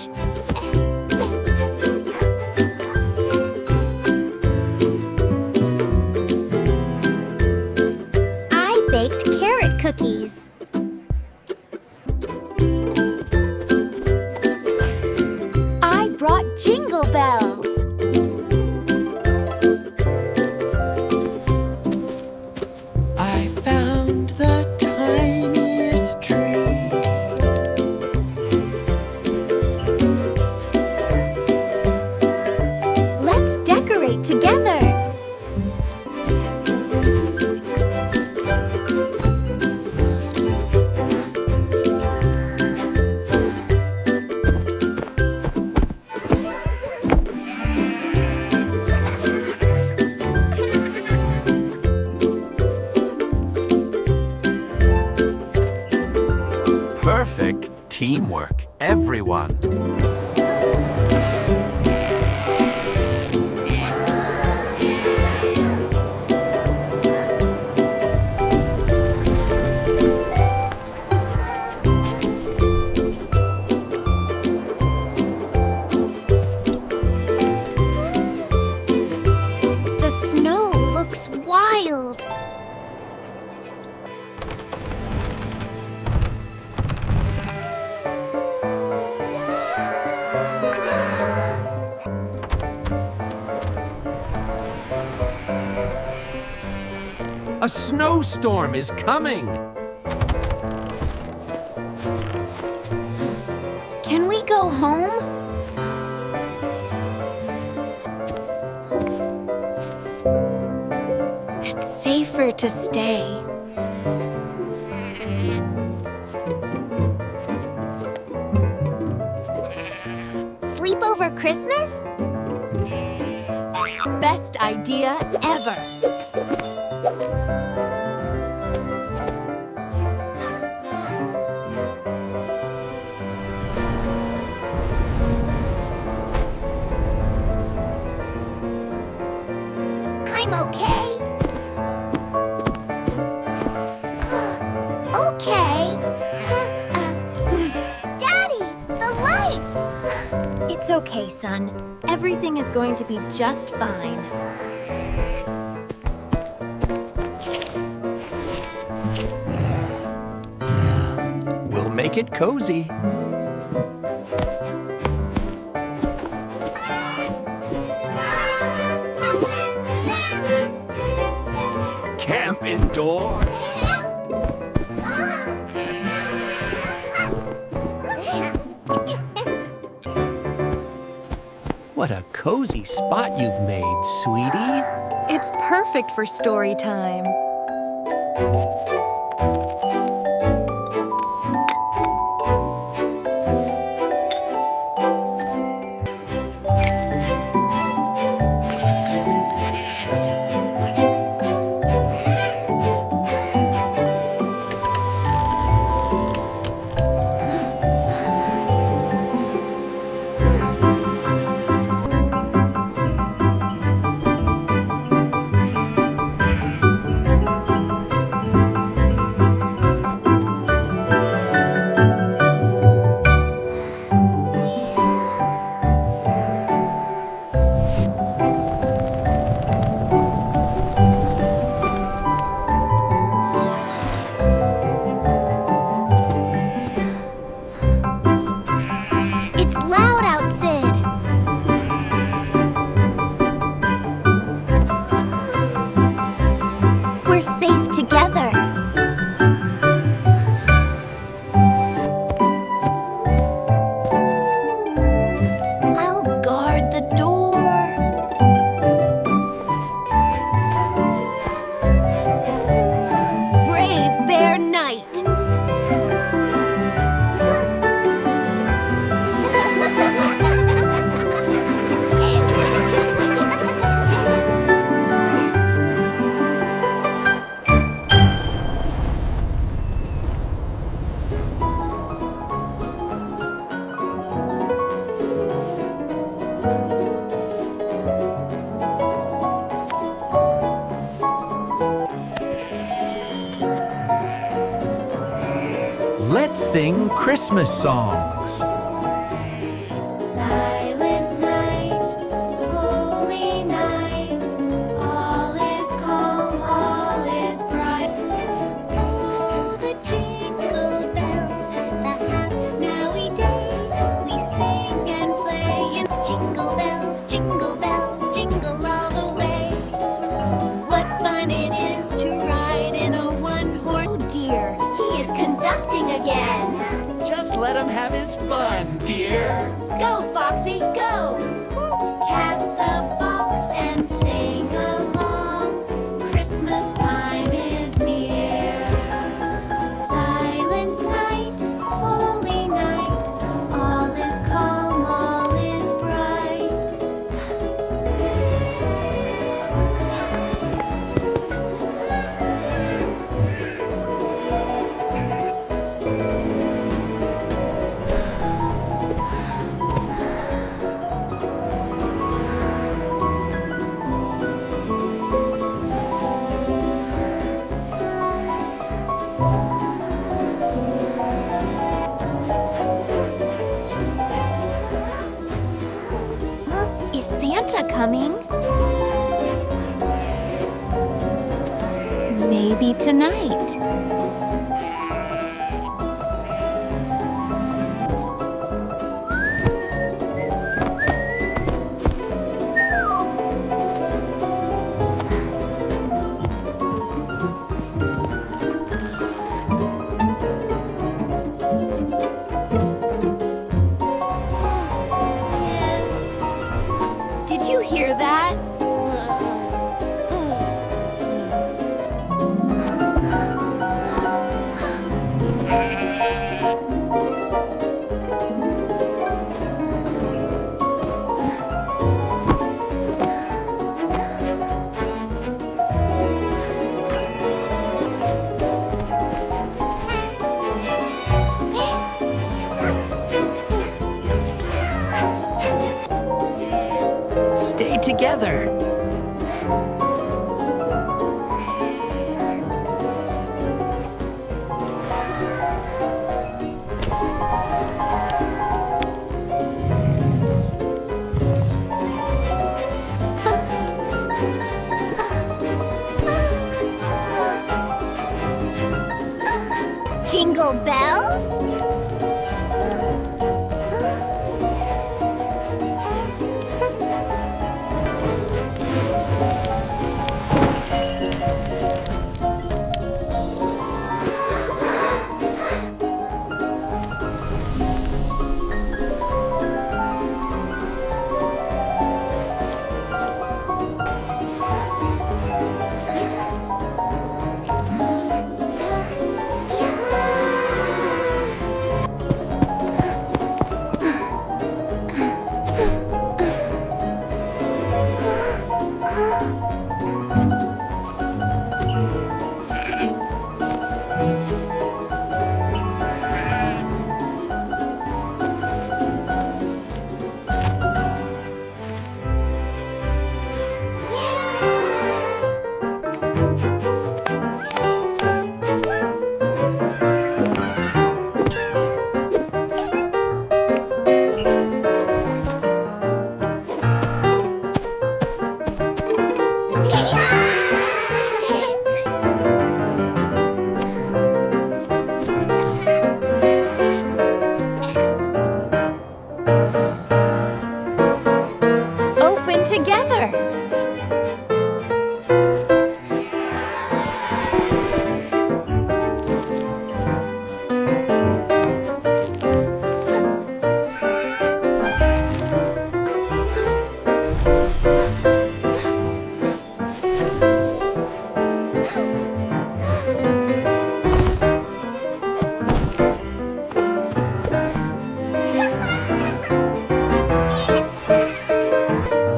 great! I baked carrot cookies. I brought jingle bells. I found the tiniest tree. Let's decorate together. Perfect teamwork, everyone. The snow looks wild. A snowstorm is coming. Can we go home? It's safer to stay. Sleep over Christmas? Best idea ever. I'm okay. Okay. Daddy, the lights! It's okay, son. Everything is going to be just fine. We'll make it cozy. Camp indoors. What a cozy spot you've made, sweetie. It's perfect for story time. It's loud out, Sid. We're safe together. I'll guard the door. Brave Bear Night. Let's sing Christmas songs. fun, dear. Go, Foxy, go! Tap the box and sing along. Christmas time is near. Silent night, holy night. All is calm, all is bright. Is Santa coming? Maybe tonight. Did you hear that? Stay together. Jingle bells? Open together.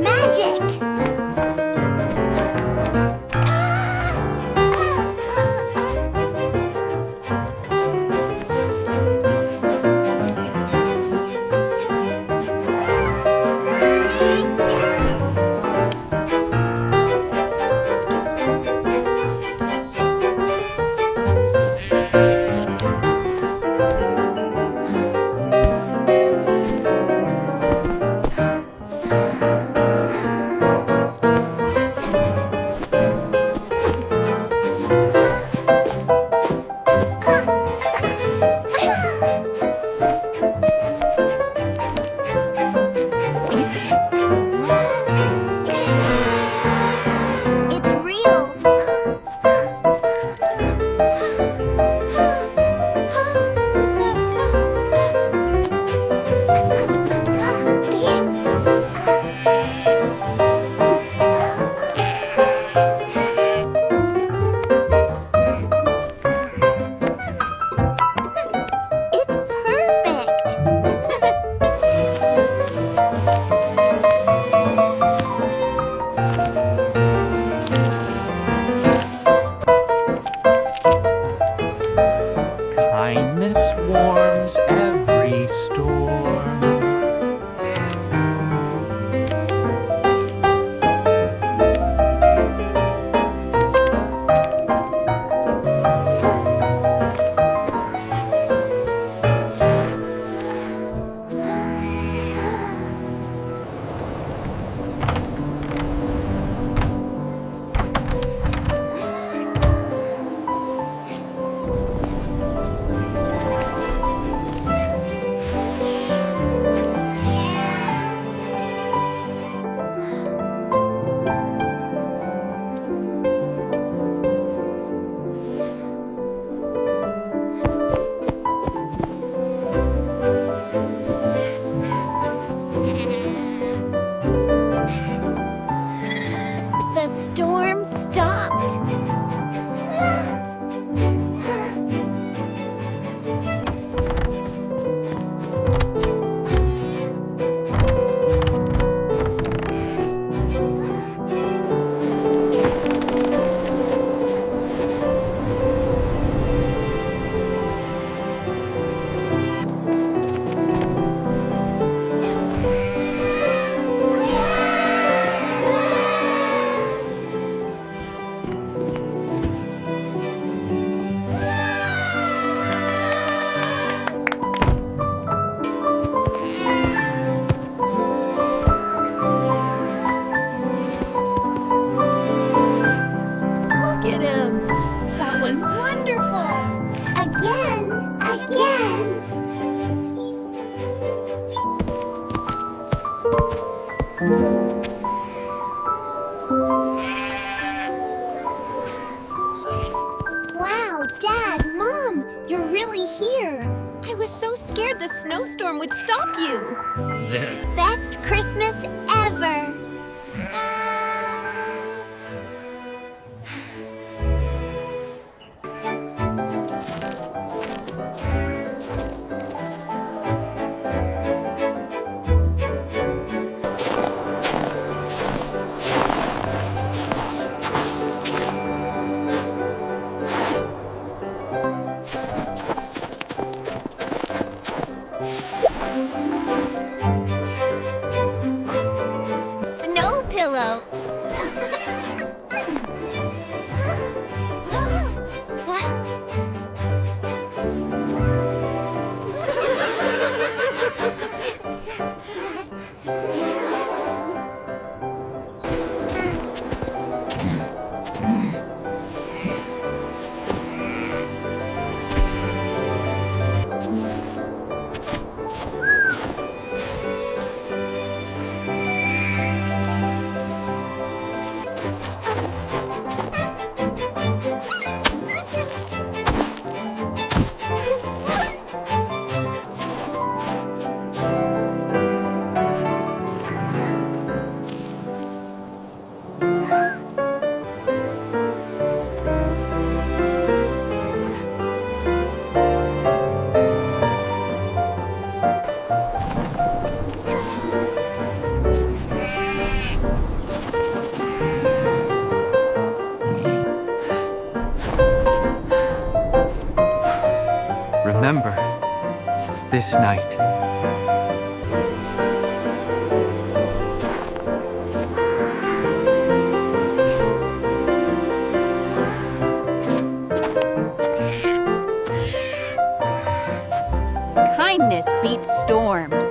Magic! storm stopped. Look at him! That was wonderful! Again! Wow, Dad, Mom, you're really here. I was so scared the snowstorm would stop you. Best Christmas ever! Snow pillow. Remember this night. Kindness beats storms.